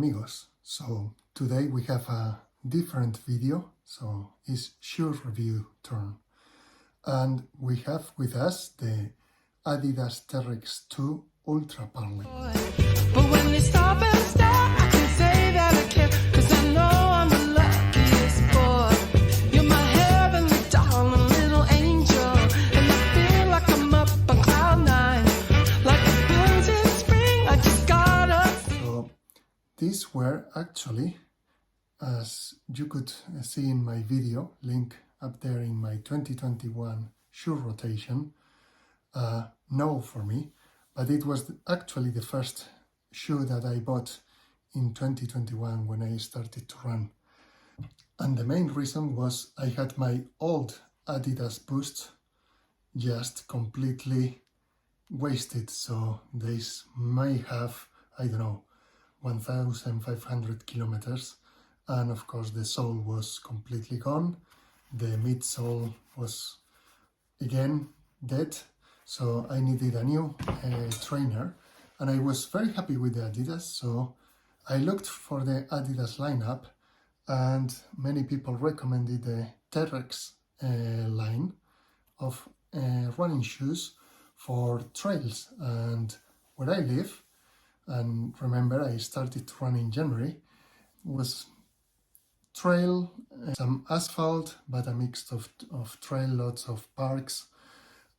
amigos. So today we have a different video, so it's shoe review turn. And we have with us the Adidas Terrex 2 Ultra Parley. But when they stop and stare, I can say that I care, 'cause I know I'm the luckiest boy. You're my heavenly darling little angel, and I feel like I'm up on cloud nine, like the birds in spring. I just got up. So these were actually, as you could see in my video, link up there in my 2021 shoe rotation, no for me, but it was actually the first shoe that I bought in 2021 when I started to run. And the main reason was I had my old Adidas Boost just completely wasted, so these may have, I don't know, 1,500 kilometers, and of course the sole was completely gone. The midsole was again dead, so I needed a new trainer, and I was very happy with the Adidas, so I looked for the Adidas lineup, and many people recommended the Terrex line of running shoes for trails. And where I live, and remember I started to run in January, was trail, some asphalt, but a mix of trail, lots of parks,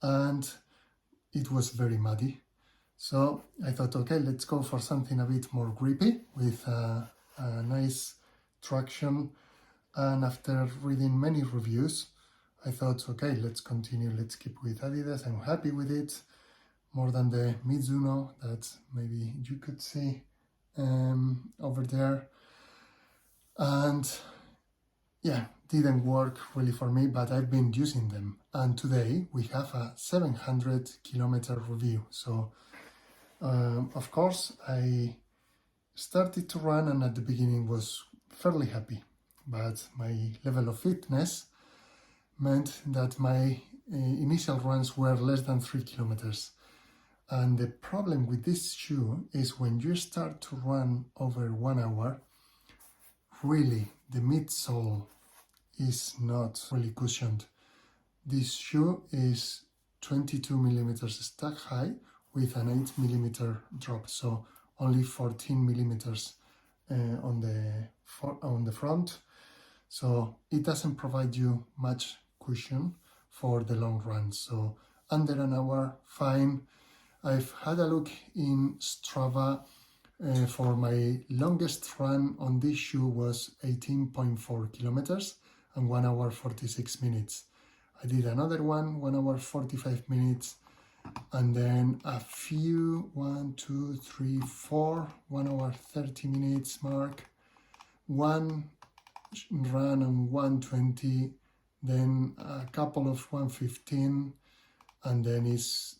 and it was very muddy. So I thought, okay, let's go for something a bit more grippy with a nice traction. And after reading many reviews, I thought, okay, let's continue, let's keep with Adidas. I'm happy with it, more than the Mizuno that maybe you could see over there. And yeah, didn't work really for me, but I've been using them. And today we have a 700 kilometer review. So of course I started to run, and at the beginning was fairly happy, but my level of fitness meant that my initial runs were less than 3 kilometers. And the problem with this shoe is when you start to run over 1 hour, really the midsole is not really cushioned. This shoe is 22 millimeters stack high with an 8 millimeter drop, so only 14 millimeters on the front. So it doesn't provide you much cushion for the long run. So under an hour, fine. I've had a look in Strava. For my longest run on this shoe was 18.4 kilometers and 1 hour 46 minutes. I did another one, 1 hour 45 minutes, and then a few, 1, 2, 3, 4, 1 hour 30 minutes mark, one run on 120, then a couple of 115, and then it's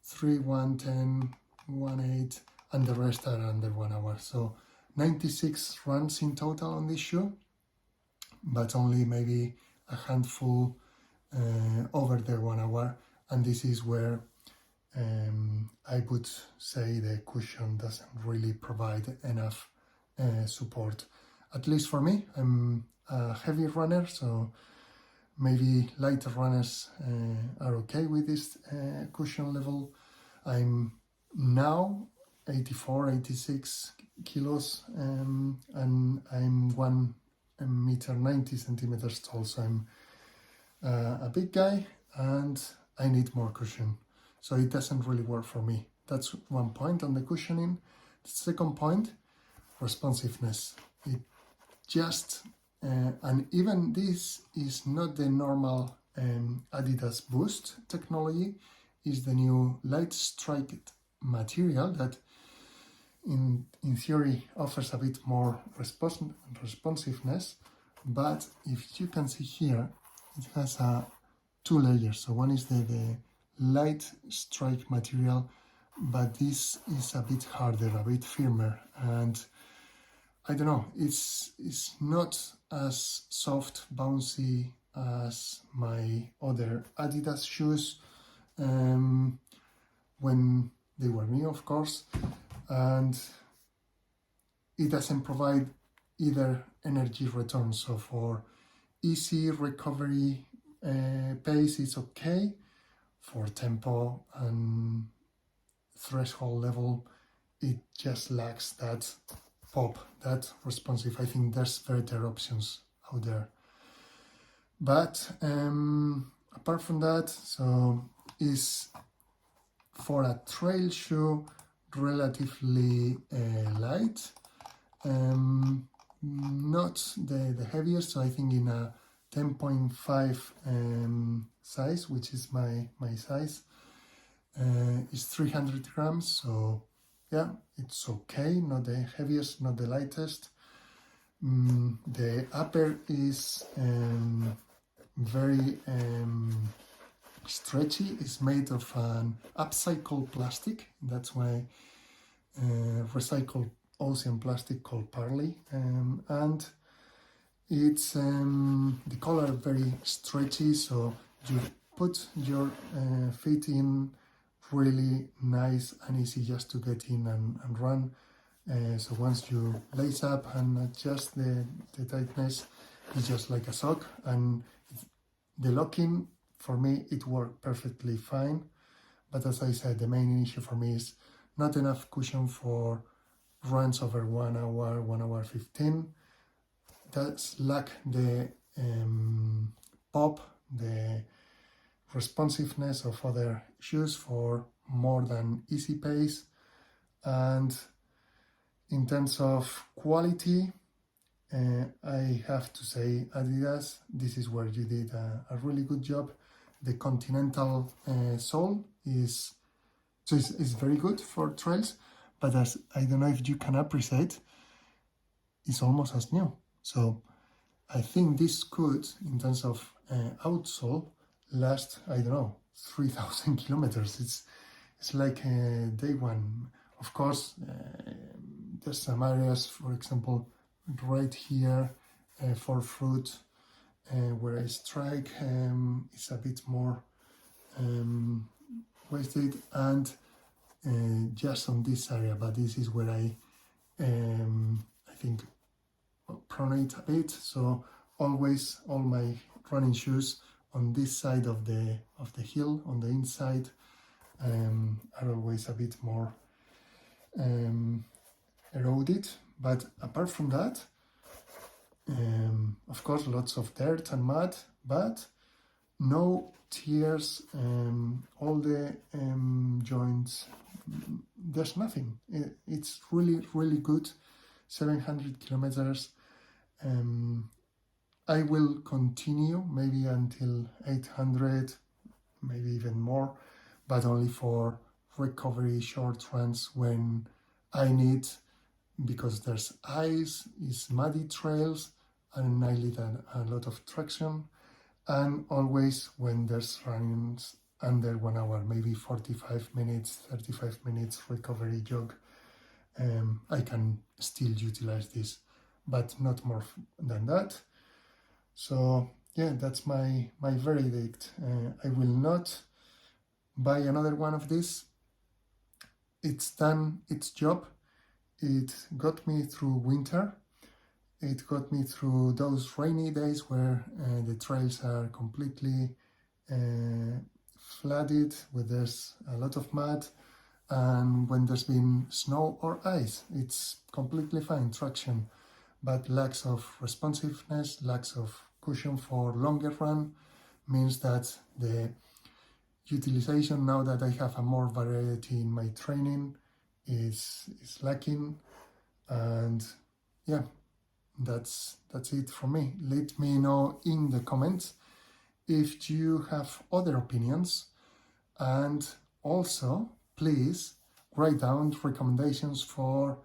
3, 110, 1.8, and the rest are under 1 hour. So 96 runs in total on this shoe, but only maybe a handful over the 1 hour. And this is where I would say the cushion doesn't really provide enough support. At least for me, I'm a heavy runner, so maybe lighter runners are okay with this cushion level. I'm now 84, 86 kilos, and I'm 1 meter 90 centimeters tall, so I'm a big guy and I need more cushion, so it doesn't really work for me. That's one point on the cushioning. The second point, responsiveness. It just and even this is not the normal Adidas Boost technology, is the new light striped material that in theory offers a bit more responsiveness, but if you can see here, it has 2 layers. So one is the light strike material, but this is a bit harder, a bit firmer, and I don't know, it's not as soft, bouncy as my other Adidas shoes when they were new, of course. And it doesn't provide either energy return. So for easy recovery pace, it's okay. For tempo and threshold level, it just lacks that pop, that responsive. I think there's better options out there. But apart from that, so is for a trail shoe relatively light, not the heaviest. So I think in a 10.5 size, which is my size, is 300 grams. So yeah, it's okay. Not the heaviest, not the lightest. The upper is very stretchy. It's made of an upcycled plastic. That's why recycled ocean plastic called Parley, and it's the color very stretchy, so you put your feet in really nice and easy just to get in and run. So once you lace up and adjust the tightness, it's just like a sock, and the locking, for me, it worked perfectly fine. But as I said, the main issue for me is not enough cushion for runs over 1 hour, 1 hour 15. That's lack the pop, the responsiveness of other shoes for more than easy pace. And in terms of quality, I have to say, Adidas, this is where you did a really good job. The Continental sole is very good for trails, but as I don't know if you can appreciate, it's almost as new. So I think this could, in terms of outsole, last, I don't know, 3,000 kilometers. It's like day one. Of course, there's some areas, for example, right here for fruit, where I strike, is a bit more wasted, and just on this area, but this is where I think pronate a bit. So always all my running shoes on this side of the heel, on the inside, are always a bit more eroded. But apart from that, of course, lots of dirt and mud, but no tears. All the joints, there's nothing. It's really good. 700 kilometers. I will continue maybe until 800, maybe even more, but only for recovery short runs when I need, because there's ice, it's muddy trails, and I need a lot of traction, and always when there's runs under 1 hour, maybe 45 minutes, 35 minutes recovery jog, I can still utilize this, but not more than that. So yeah, that's my verdict. I will not buy another one of these. It's done its job. It got me through winter. It got me through those rainy days where the trails are completely flooded, where there's a lot of mud, and when there's been snow or ice, it's completely fine, traction, but lacks of responsiveness, lacks of cushion for longer run means that the utilization, now that I have a more variety in my training, is lacking. And yeah, that's it for me. Let me know in the comments if you have other opinions, and also please write down recommendations for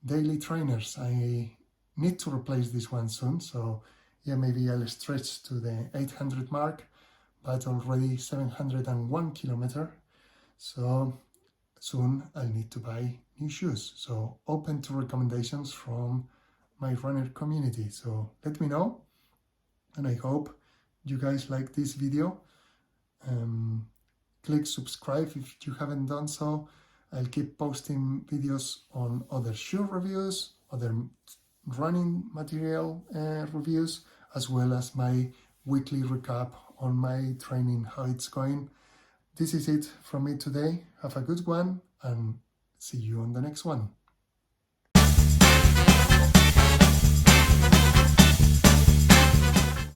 daily trainers. I need to replace this one soon, so yeah, maybe I'll stretch to the 800 mark, but already 701 kilometer, so soon I'll need to buy new shoes. So open to recommendations from my runner community. So let me know, and I hope you guys like this video. Click subscribe if you haven't done so. I'll keep posting videos on other shoe reviews, other running material reviews, as well as my weekly recap on my training, how it's going. This is it from me today. Have a good one and see you on the next one.